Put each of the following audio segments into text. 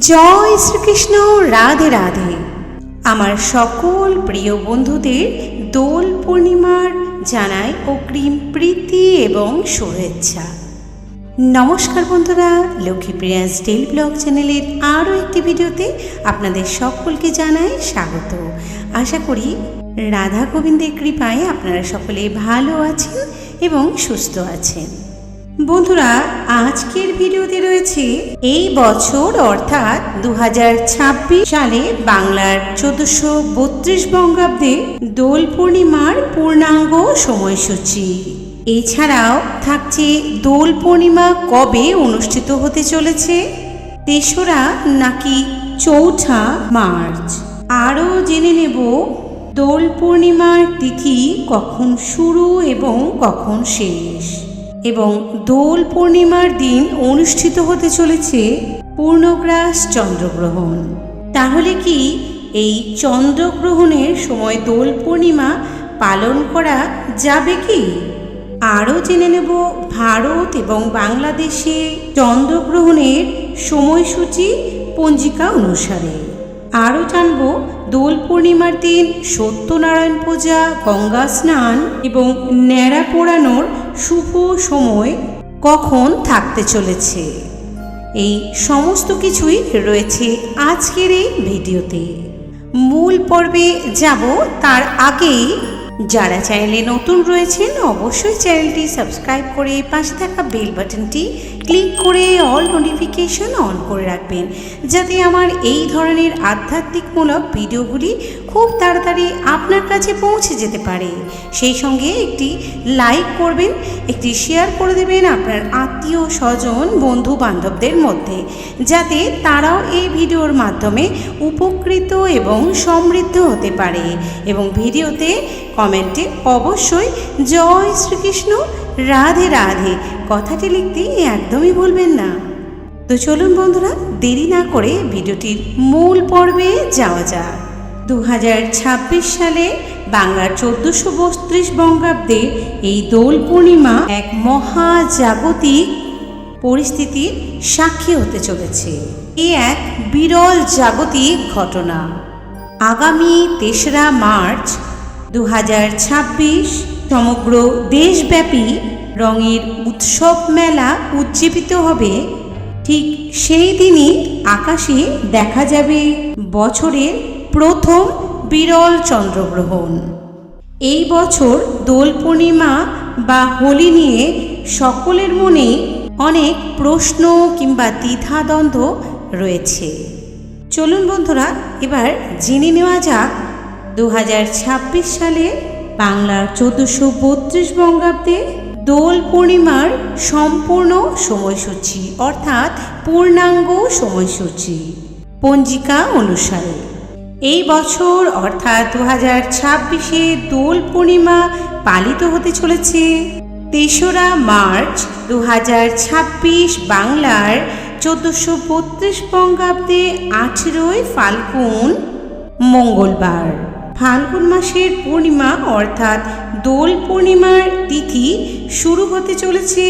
জয় শ্রীকৃষ্ণ। রাধে রাধে। আমার সকল প্রিয় বন্ধুদের দোল পূর্ণিমার জানাই অগ্রিম প্রীতি এবং শুভেচ্ছা। নমস্কার বন্ধুরা, লক্ষ্মীপ্রিয়াস ডেইলি ব্লগ চ্যানেলের আরও একটি ভিডিওতে আপনাদের সকলকে জানাই স্বাগত। আশা করি রাধা গোবিন্দের কৃপায় আপনারা সকলে ভালো আছেন এবং সুস্থ আছেন। বন্ধুরা, আজকের ভিডিওতে রয়েছে এই বছর অর্থাৎ 2026 সালে বাংলার 1432 বঙ্গাব্দে দোল পূর্ণিমার পূর্ণাঙ্গ সময়সূচি। এছাড়াও থাকছে দোল পূর্ণিমা কবে অনুষ্ঠিত হতে চলেছে, 3রা নাকি 4ঠা মার্চ। আরও জেনে নেব দোল পূর্ণিমার তিথি কখন শুরু এবং কখন শেষ, এবং দোল পূর্ণিমার দিন অনুষ্ঠিত হতে চলেছে পূর্ণগ্রাস চন্দ্রগ্রহণ। তাহলে কি এই চন্দ্রগ্রহণের সময় দোল পূর্ণিমা পালন করা যাবে কি? আরও জেনে নেব ভারত এবং বাংলাদেশে চন্দ্রগ্রহণের সময়সূচি পঞ্জিকা অনুসারে। আরও জানব দোল পূর্ণিমার দিন সত্যনারায়ণ পূজা, গঙ্গা স্নান এবং ন্যাড়া পোড়ানোর শুভ সময় কখন থাকতে চলেছে। এই সমস্ত কিছুই রয়েছে আজকের এই ভিডিওতে। মূল পর্বে যাব তার আগেই যারা চ্যানেলে নতুন রয়েছেন অবশ্যই চ্যানেলটি সাবস্ক্রাইব করে পাশে থাকা বেল বাটনটি ক্লিক করে অল নোটিফিকেশন অন করে রাখবেন, যাতে আমার এই ধরনের আধ্যাত্মিকমূলক ভিডিওগুলি খুব তাড়াতাড়ি আপনার কাছে পৌঁছে যেতে পারে। সেই সঙ্গে একটি লাইক করবেন, একটি শেয়ার করে দেবেন আপনার আত্মীয় স্বজন বন্ধু বান্ধবদের মধ্যে, যাতে তারাও এই ভিডিওর মাধ্যমে উপকৃত এবং সমৃদ্ধ হতে পারে। এবং ভিডিওতে কমেন্টে অবশ্যই জয় শ্রীকৃষ্ণ রাধে রাধে কথাটি লিখতে একদমই ভুলবেন না। তো চলুন বন্ধুরা, দেরি না করে ভিডিওটির মূল পর্বে যাওয়া যাক। 2026 সালে বাংলার 1432 বঙ্গাব্দে এই দোল পূর্ণিমা এক মহাজাগতিক পরিস্থিতির সাক্ষী হতে চলেছে। এ এক বিরল জাগতিক ঘটনা। আগামী 3রা মার্চ 2026 সমগ্র দেশব্যাপী রঙের উৎসব মেলা উজ্জীবিত হবে। ঠিক সেই দিনই আকাশে দেখা যাবে বছরের প্রথম বিরল চন্দ্রগ্রহণ। এই বছর দোল পূর্ণিমা বা হোলি নিয়ে সকলের মনে অনেক প্রশ্ন কিংবা দ্বিধাদ্বন্দ্ব রয়েছে। চলুন বন্ধুরা, এবার জেনে নেওয়া যাক 2026 সালে বাংলার 1432 বঙ্গাব্দে দোল পূর্ণিমার সম্পূর্ণ সময়সূচি অর্থাৎ পূর্ণাঙ্গ সময়সূচি পঞ্জিকা অনুসারে। এই বছর অর্থাৎ 2026-এ দোল পূর্ণিমা পালিত হতে চলেছে 3রা মার্চ 2026 বাংলার 1432 বঙ্গাব্দে 18ই ফাল্গুন মঙ্গলবার। ফাল্গুন মাসের পূর্ণিমা অর্থাৎ দোল পূর্ণিমার তিথি শুরু হতে চলেছে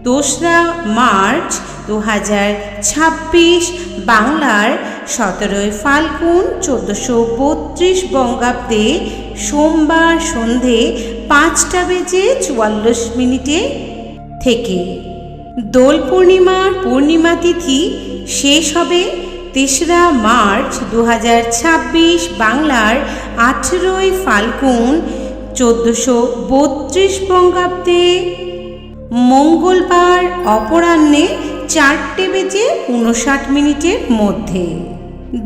2রা মার্চ 2026 বাংলার 17ই ফাল্গুন 1432 বঙ্গাব্দে সোমবার সন্ধে 5:44 থেকে। দোল পূর্ণিমার পূর্ণিমা তিথি শেষ হবে 3রা মার্চ 2026 বাংলার 18ই ফাল্গুন 1432 বঙ্গাব্দে মঙ্গলবার অপরাহ্নে 4:59 মধ্যে।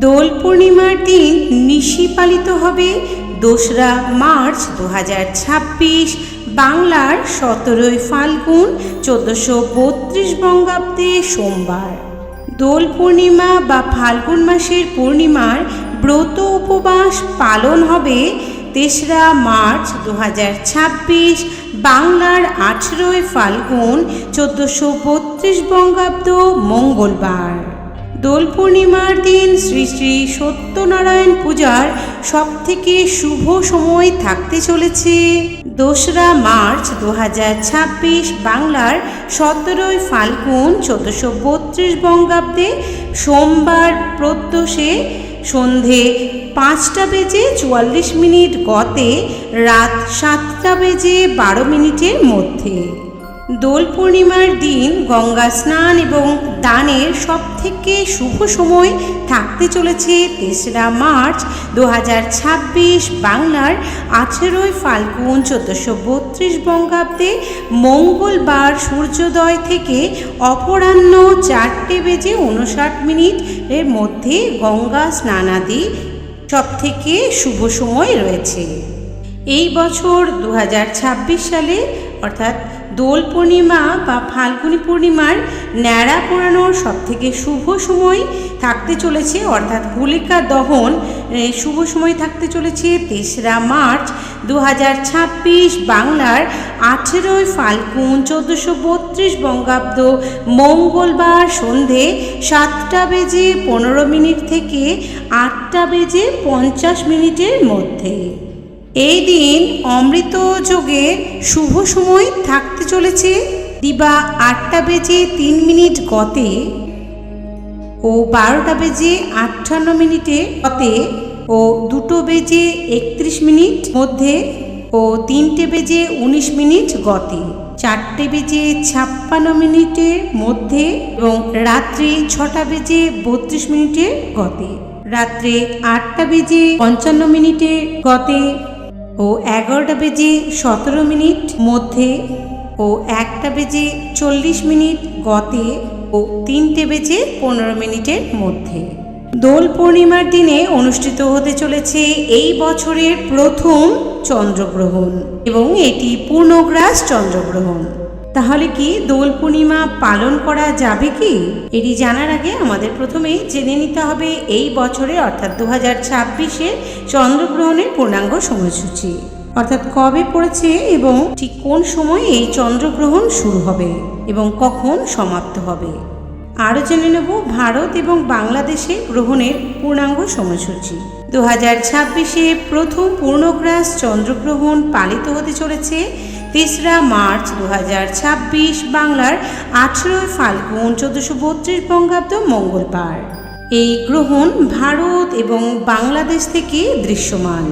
দোল পূর্ণিমার দিন নিশি পালিত হবে 2রা মার্চ 2026 বাংলার 17ই ফাল্গুন 1432 বঙ্গাব্দে সোমবার। দোল পূর্ণিমা বা ফাল্গুন মাসের পূর্ণিমার ব্রত উপবাস পালন হবে 3রা মার্চ 2026 বাংলার 18ই ফাল্গুন 1432 বঙ্গাব্দ মঙ্গলবার। দোল পূর্ণিমার দিন শ্রী শ্রী সত্যনারায়ণ পূজার সবথেকে শুভ সময় থাকতে চলেছে 2রা মার্চ 2026 বাংলার 17 ফাল্গুন 1432 বঙ্গাব্দে সোমবার প্রত্যুষে সন্ধে 5:44 গতে রাত 7:12 মধ্যে। দোল পূর্ণিমার দিন গঙ্গা স্নান এবং দানের সবথেকে শুভ সময় থাকতে চলেছে 3রা মার্চ 2026 বাংলার 18 ফাল্গুন 1432 বঙ্গাব্দে মঙ্গলবার সূর্যোদয় থেকে অপরাহ্ন 4:59 এর মধ্যে গঙ্গা স্নানাদি সবথেকে শুভ সময় রয়েছে। এই বছর 2026 সালে অর্থাৎ দোল পূর্ণিমা বা ফাল্গুনী পূর্ণিমার ন্যাড়া পোড়ানোর সবথেকে শুভ সময় থাকতে চলেছে, অর্থাৎ হোলিকা দহন শুভ সময় থাকতে চলেছে 3রা মার্চ 2026 বাংলার 18 ফাল্গুন 1432 বঙ্গাব্দ মঙ্গলবার সন্ধে 7:15 থেকে 8:50 মধ্যে। এই দিন অমৃত যোগের শুভ সময় থাকতে চলেছে দিবা 8:03 গতে ও 12:58 গতে ও 2:31 মধ্যে ও 3:19 গতে, 4:56 মধ্যে এবং রাত্রি 6:32 গতে, রাত্রে 8:55 গতে ও 11:17 মধ্যে ও 1:40 গতে ও 3:15 মধ্যে। দোল পূর্ণিমার দিনে অনুষ্ঠিত হতে চলেছে এই বছরের প্রথম চন্দ্রগ্রহণ এবং এটি পূর্ণগ্রাস চন্দ্রগ্রহণ। তাহলে কি দোল পূর্ণিমা পালন করা যাবে কি? এটি জানার আগে আমাদের প্রথমেই জেনে নিতে হবে এই বছরে অর্থাৎ 2026-এর চন্দ্রগ্রহণের পূর্ণাঙ্গ সময়সূচি, অর্থাৎ কবে পড়েছে এবং ঠিক কোন সময় এই চন্দ্রগ্রহণ শুরু হবে এবং কখন সমাপ্ত হবে। আরও জেনে নেব ভারত এবং বাংলাদেশে গ্রহণের পূর্ণাঙ্গ সময়সূচি। 2026-এ প্রথম পূর্ণগ্রাস চন্দ্রগ্রহণ পালিত হতে চলেছে 3রা মার্চ 2026 বাংলার 18 ফাল্গুন 1432 বঙ্গাব্দ মঙ্গলবার। এই গ্রহণ ভারত এবং বাংলাদেশ থেকে দৃশ্যমান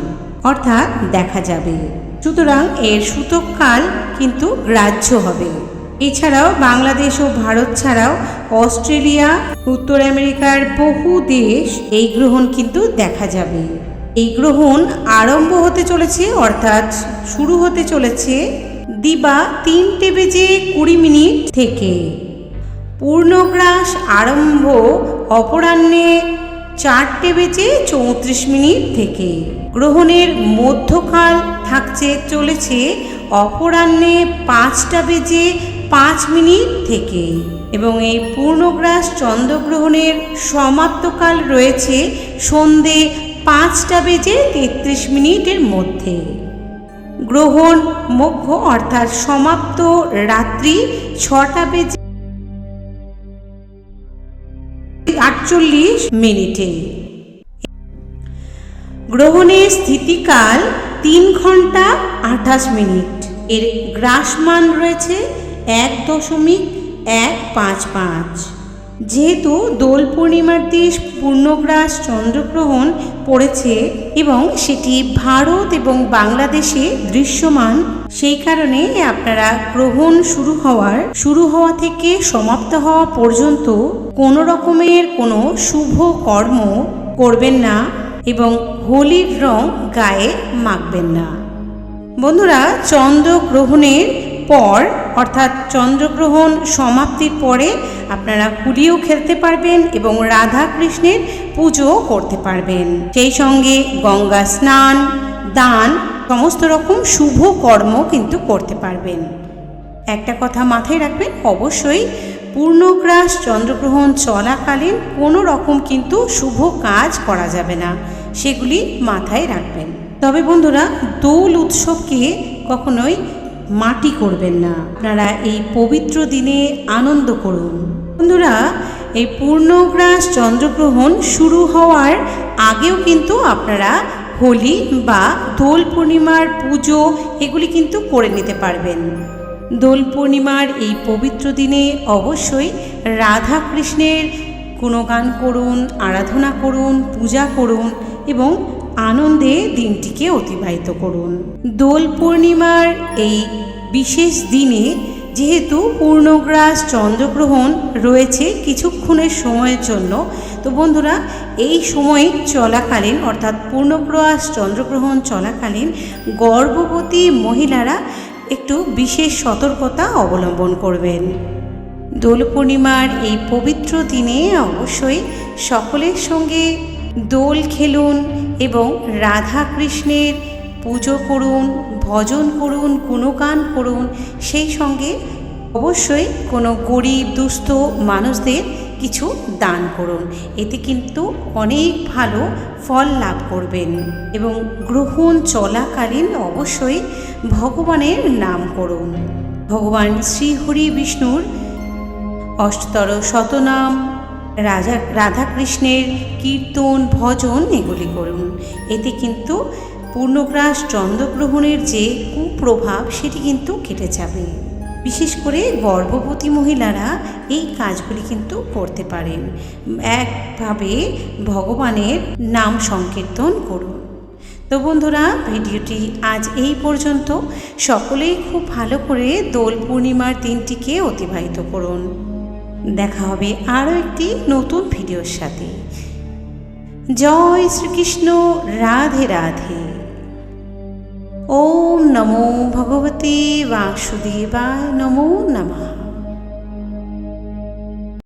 অর্থাৎ দেখা যাবে, সুতরাং এর সূতককাল কিন্তু গ্রাহ্য হবে। এছাড়াও বাংলাদেশ ও ভারত ছাড়াও অস্ট্রেলিয়া, উত্তর আমেরিকার বহু দেশ এই গ্রহণ কিন্তু দেখা যাবে। এই গ্রহণ আরম্ভ হতে চলেছে অর্থাৎ শুরু হতে চলেছে দিবা 3:20 থেকে। পূর্ণগ্রাস আরম্ভ অপরাহ্নে 4:34 থেকে। গ্রহণের মধ্যকাল থাকছে চলেছে অপরাহ্নে 5:05 থেকে এবং এই পূর্ণগ্রাস চন্দ্রগ্রহণের সমাপ্তকাল রয়েছে সন্ধে 5:33 মধ্যে। গ্রহণ মোক্ষ অর্থাৎ সমাপ্ত রাত্রি 6:48। গ্রহণের স্থিতিকাল 3 ঘন্টা 28 মিনিট। এর গ্রাসমান রয়েছে 1.155। যেহেতু দোল পূর্ণিমার দিন পূর্ণগ্রাস চন্দ্রগ্রহণ পড়েছে এবং সেটি ভারত এবং বাংলাদেশে দৃশ্যমান, সেই কারণে আপনারা গ্রহণ শুরু হওয়া থেকে সমাপ্ত হওয়া পর্যন্ত কোনো রকমের কোনো শুভ কর্ম করবেন না এবং হোলির রং গায়ে মাখবেন না। বন্ধুরা, চন্দ্রগ্রহণের পর অর্থাৎ চন্দ্রগ্রহণ সমাপ্তির পরে আপনারা হোলিও খেলতে পারবেন এবং রাধা কৃষ্ণের পুজো করতে পারবেন। সেই সঙ্গে গঙ্গা স্নান, দান, সমস্ত রকম শুভ কর্ম কিন্তু করতে পারবেন। একটা কথা মাথায় রাখবেন, অবশ্যই পূর্ণগ্রাস চন্দ্রগ্রহণ চলাকালীন কোনো রকম কিন্তু শুভ কাজ করা যাবে না, সেগুলি মাথায় রাখবেন। তবে বন্ধুরা, দোল উৎসবকে কখনোই মাটি করবেন না। আপনারা এই পবিত্র দিনে আনন্দ করুন। বন্ধুরা, এই পূর্ণগ্রাস চন্দ্রগ্রহণ শুরু হওয়ার আগেও কিন্তু আপনারা হোলি বা দোল পূর্ণিমার পুজো এগুলি কিন্তু করে নিতে পারবেন। দোল পূর্ণিমার এই পবিত্র দিনে অবশ্যই রাধা কৃষ্ণের গুণগান করুন, আরাধনা করুন, পূজা করুন এবং আনন্দে দিনটিকে অতিবাহিত করুন। দোল পূর্ণিমার এই বিশেষ দিনে যেহেতু পূর্ণগ্রাস চন্দ্রগ্রহণ রয়েছে কিছুক্ষণের সময়ের জন্য, তো বন্ধুরা এই সময় চলাকালীন অর্থাৎ পূর্ণগ্রাস চন্দ্রগ্রহণ চলাকালীন গর্ভবতী মহিলারা একটু বিশেষ সতর্কতা অবলম্বন করবেন। দোল পূর্ণিমার এই পবিত্র দিনে অবশ্যই সকলের সঙ্গে দোল খেলুন এবং রাধা কৃষ্ণের পুজো করুন, ভজন করুন, গুণগান করুন। সেই সঙ্গে অবশ্যই কোনো গরিব দুস্থ মানুষদের কিছু দান করুন। এতে কিন্তু অনেক ভালো ফল লাভ করবেন। এবং গ্রহণ চলাকালীন অবশ্যই ভগবানের নাম করুন। ভগবান শ্রীহরি বিষ্ণুর অষ্টতর শতনাম, রাধাকৃষ্ণের কীর্তন, ভজন এগুলি করুন। এতে কিন্তু পূর্ণগ্রাস চন্দ্রগ্রহণের যে কুপ্রভাব সেটি কিন্তু কেটে যাবে। বিশেষ করে গর্ভবতী মহিলারা এই কাজগুলি কিন্তু করতে পারেন। একভাবে ভগবানের নাম সংকীর্তন করুন। তো বন্ধুরা, ভিডিওটি আজ এই পর্যন্ত। সকলেই খুব ভালো করে দোল পূর্ণিমার দিনটিকে অতিবাহিত করুন। দেখা হবে আরও একটি নতুন ভিডিওর সাথে। জয় শ্রীকৃষ্ণ, রাধে রাধে। ওম নমো ভগবতে বাসুদেবায়, নমো নমঃ।